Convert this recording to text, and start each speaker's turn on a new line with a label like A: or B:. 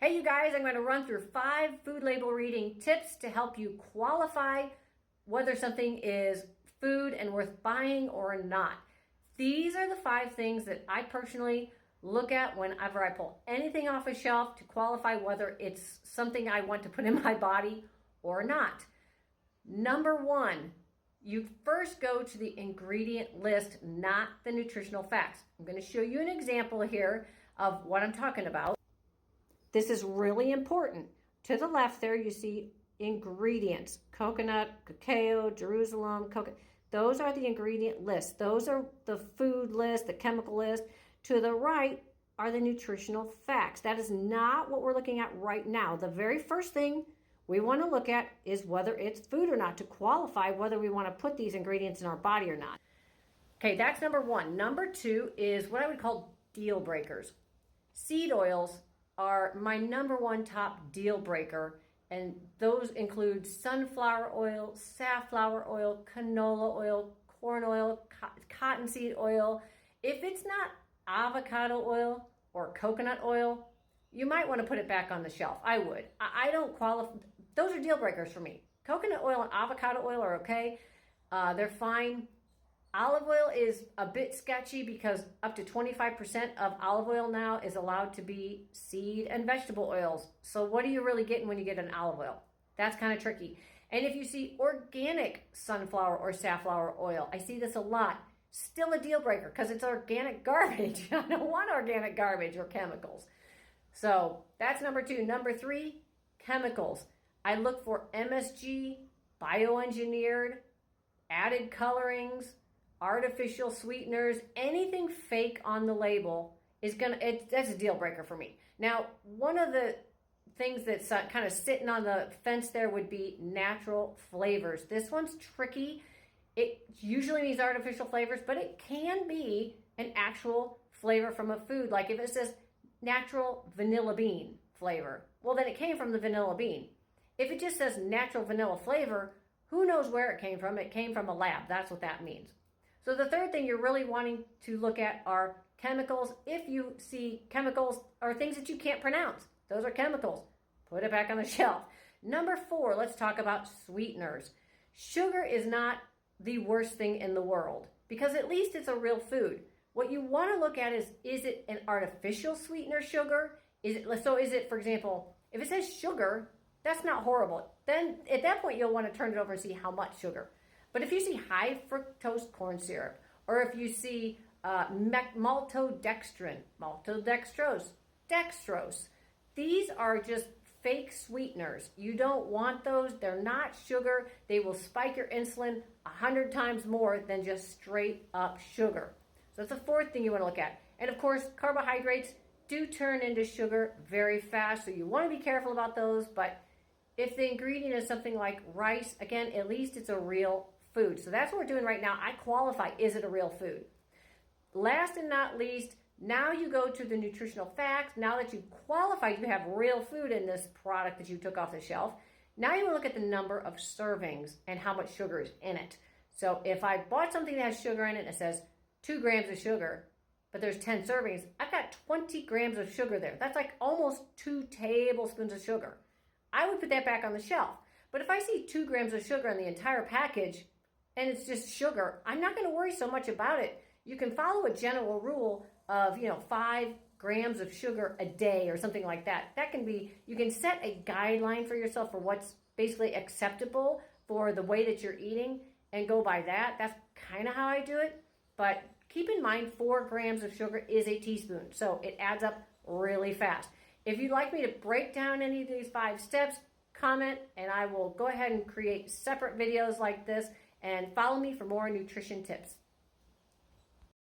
A: Hey you guys, I'm going to run through 5 food label reading tips to help you qualify whether something is food and worth buying or not. These are the 5 things that I personally look at whenever I pull anything off a shelf to qualify whether it's something I want to put in my body or not. Number 1, you first go to the ingredient list, not the nutritional facts. I'm going to show you an example here of what I'm talking about. This is really important. To the left there, you see ingredients: coconut, cacao, Jerusalem, coconut. Those are the ingredient lists. Those are the food list, the chemical list. To the right are the nutritional facts. That is not what we're looking at right now. The very first thing we want to look at is whether it's food or not, to qualify whether we want to put these ingredients in our body or not. Okay, that's number 1. Number 2 is what I would call deal breakers. Seed oils are my number 1 top deal breaker, and those include sunflower oil, safflower oil, canola oil, corn oil, cottonseed oil. If it's not avocado oil or coconut oil, you might want to put it back on the shelf. I would. I don't qualify. Those are deal breakers for me. Coconut oil and avocado oil are okay. They're fine. Olive oil is a bit sketchy because up to 25% of olive oil now is allowed to be seed and vegetable oils. So what are you really getting when you get an olive oil? That's kind of tricky. And if you see organic sunflower or safflower oil, I see this a lot, still a deal breaker because it's organic garbage. I don't want organic garbage or chemicals. So that's number 2. Number 3, chemicals. I look for MSG, bioengineered, added colorings, artificial sweeteners. Anything fake on the label is that's a deal breaker for me. Now, one of the things that's kind of sitting on the fence there would be natural flavors. This one's tricky. It usually means artificial flavors, but it can be an actual flavor from a food. Like if it says natural vanilla bean flavor, well, then it came from the vanilla bean. If it just says natural vanilla flavor, who knows where it came from? It came from a lab. That's what that means. So the third thing you're really wanting to look at are chemicals. If you see chemicals or things that you can't pronounce, those are chemicals. Put it back on the shelf. Number 4, let's talk about sweeteners. Sugar is not the worst thing in the world because at least it's a real food. What you want to look at is it an artificial sweetener sugar? Is it, for example, if it says sugar, that's not horrible. Then at that point, you'll want to turn it over and see how much sugar. But if you see high fructose corn syrup, or if you see maltodextrin, maltodextrose, dextrose, these are just fake sweeteners. You don't want those. They're not sugar. They will spike your insulin 100 times more than just straight up sugar. So that's the 4th thing you want to look at. And of course, carbohydrates do turn into sugar very fast, so you want to be careful about those. But if the ingredient is something like rice, again, at least it's a real food. So that's what we're doing right now. I qualify, is it a real food? Last and not least, now you go to the nutritional facts. Now that you've qualified, you have real food in this product that you took off the shelf. Now you look at the number of servings and how much sugar is in it. So if I bought something that has sugar in it and it says 2 grams of sugar, but there's 10 servings, I've got 20 grams of sugar there. That's like almost 2 tablespoons of sugar. I would put that back on the shelf. But if I see 2 grams of sugar in the entire package and it's just sugar, I'm not going to worry so much about it. You can follow a general rule of, 5 grams of sugar a day or something like that. That can be, you can set a guideline for yourself for what's basically acceptable for the way that you're eating and go by that. That's kind of how I do it. But keep in mind, 4 grams of sugar is a teaspoon. So it adds up really fast. If you'd like me to break down any of these 5 steps, comment and I will go ahead and create separate videos like this, and follow me for more nutrition tips.